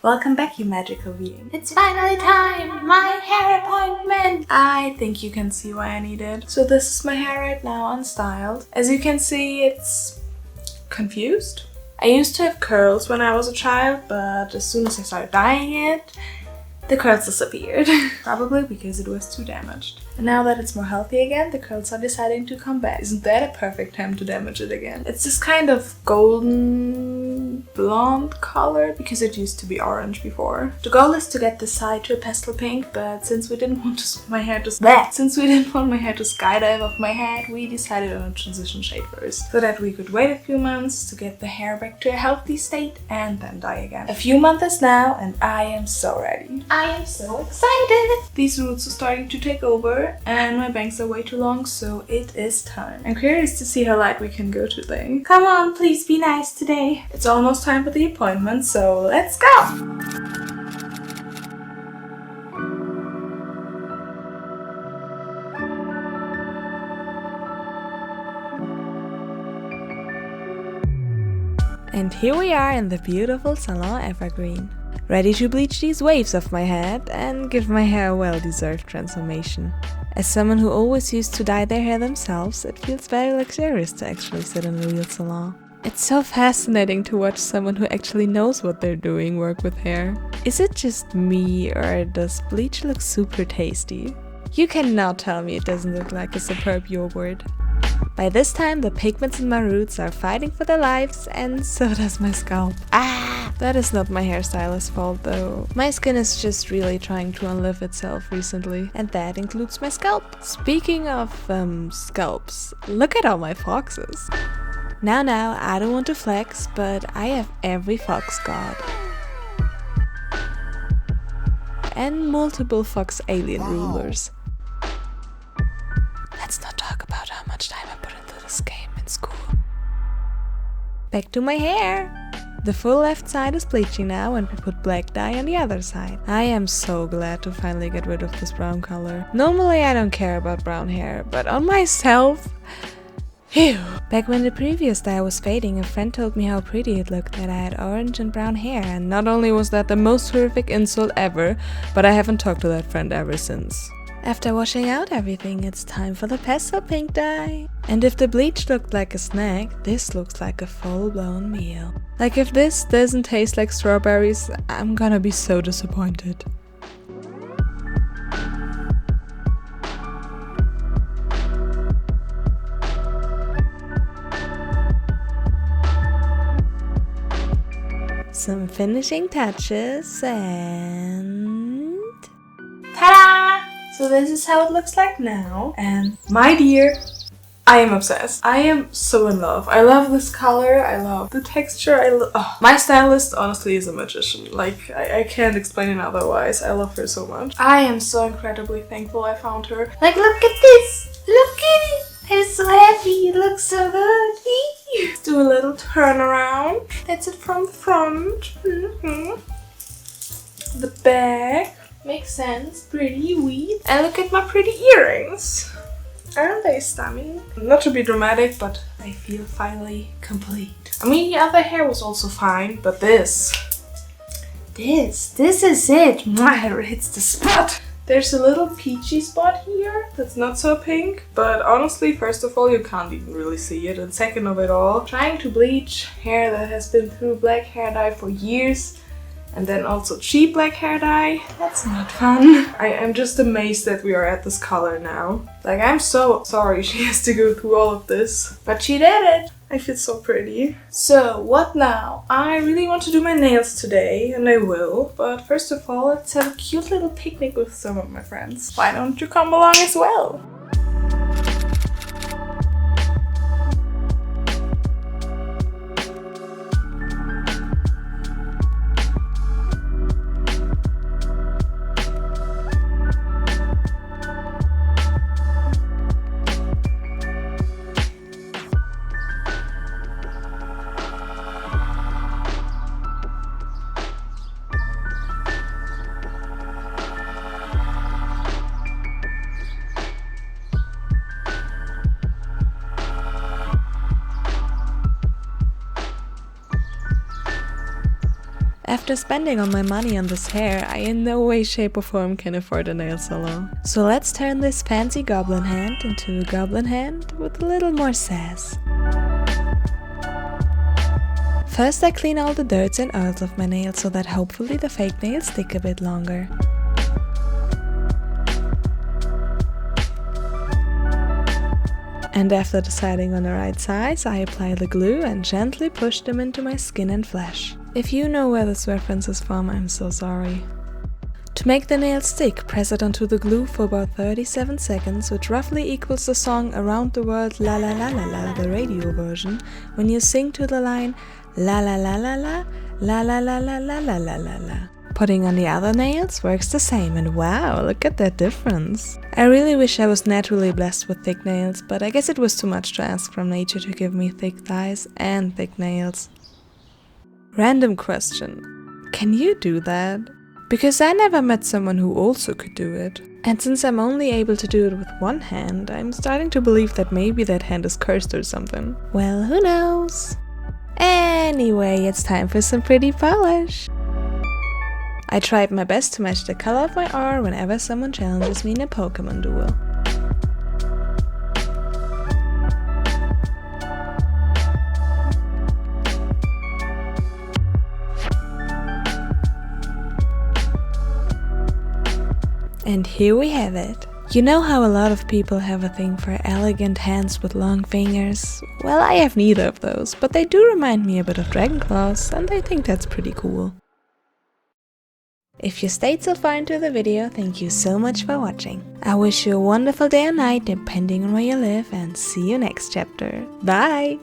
Welcome back, you magical being. It's finally time! My hair appointment! I think you can see why I need it. So this is my hair right now, unstyled. As you can see, it's confused. I used to have curls when I was a child, but as soon as I started dyeing it, the curls disappeared. Probably because it was too damaged. And now that it's more healthy again, the curls are deciding to come back. Isn't that a perfect time to damage it again? It's this kind of golden blonde color because it used to be orange before. The goal is to get this side to a pastel pink, but since we didn't want my hair to skydive off my head, we decided on a transition shade first, so that we could wait a few months to get the hair back to a healthy state and then dye again. A few months is now, and I am so ready. I am so excited! These roots are starting to take over, and my bangs are way too long, so it is time. I'm curious to see how light we can go today. Come on, please be nice today. It's almost time for the appointment, so let's go! And here we are in the beautiful Salon Evergreen. Ready to bleach these waves off my head and give my hair a well-deserved transformation. As someone who always used to dye their hair themselves, it feels very luxurious to actually sit in a real salon. It's so fascinating to watch someone who actually knows what they're doing work with hair. Is it just me, or does bleach look super tasty? You cannot tell me it doesn't look like a superb yogurt. By this time, the pigments in my roots are fighting for their lives, and so does my scalp. That is not my hairstylist's fault though. My skin is just really trying to unlive itself recently, and that includes my scalp. Speaking of scalps, look at all my foxes. Now, I don't want to flex, but I have every fox god. And multiple fox alien rulers. Let's not talk about how much time I put into this game in school. Back to my hair! The full left side is bleaching now, and we put black dye on the other side. I am so glad to finally get rid of this brown color. Normally I don't care about brown hair, but on myself... Phew! Back when the previous dye was fading, a friend told me how pretty it looked that I had orange and brown hair, and not only was that the most horrific insult ever, but I haven't talked to that friend ever since. After washing out everything, it's time for the pastel pink dye. And if the bleach looked like a snack, this looks like a full-blown meal. Like if this doesn't taste like strawberries, I'm gonna be so disappointed. Some finishing touches and... ta-da! So this is how it looks like now, and my dear, I am obsessed. I am so in love. I love this color, I love the texture, my stylist honestly is a magician. Like, I can't explain it otherwise. I love her so much. I am so incredibly thankful I found her. Like, look at this! Look at it! It's so heavy, it looks so good! Let's do a little turnaround. That's it from the front. The back. Makes sense, pretty wheat. And look at my pretty earrings. Aren't they stunning? Not to be dramatic, but I feel finally complete. I mean, the other hair was also fine, but this is it. Mwah, it hits the spot. There's a little peachy spot here that's not so pink, but honestly, first of all, you can't even really see it, and second of it all, trying to bleach hair that has been through black hair dye for years, and then also cheap black hair dye, that's not fun. I am just amazed that we are at this color now. Like, I'm so sorry she has to go through all of this, but she did it. I feel so pretty. So, what now? I really want to do my nails today, and I will, but first of all, let's have a cute little picnic with some of my friends. Why don't you come along as well? After spending all my money on this hair, I in no way, shape or form can afford a nail salon. So let's turn this fancy goblin hand into a goblin hand with a little more sass. First I clean all the dirts and oils off my nails so that hopefully the fake nails stick a bit longer. And after deciding on the right size, I apply the glue and gently push them into my skin and flesh. If you know where this reference is from, I'm so sorry. To make the nail stick, press it onto the glue for about 37 seconds, which roughly equals the song Around the World La La La La La, the radio version, when you sing to the line La La La La La, La La La La La La La La La. Putting on the other nails works the same, and wow, look at that difference. I really wish I was naturally blessed with thick nails, but I guess it was too much to ask from nature to give me thick thighs and thick nails. Random question. Can you do that? Because I never met someone who also could do it. And since I'm only able to do it with one hand, I'm starting to believe that maybe that hand is cursed or something. Well, who knows? Anyway, it's time for some pretty polish. I tried my best to match the color of my R whenever someone challenges me in a Pokemon duel. And here we have it. You know how a lot of people have a thing for elegant hands with long fingers? Well, I have neither of those, but they do remind me a bit of dragon claws, and I think that's pretty cool. If you stayed so far into the video, thank you so much for watching. I wish you a wonderful day or night, depending on where you live, and see you next chapter. Bye!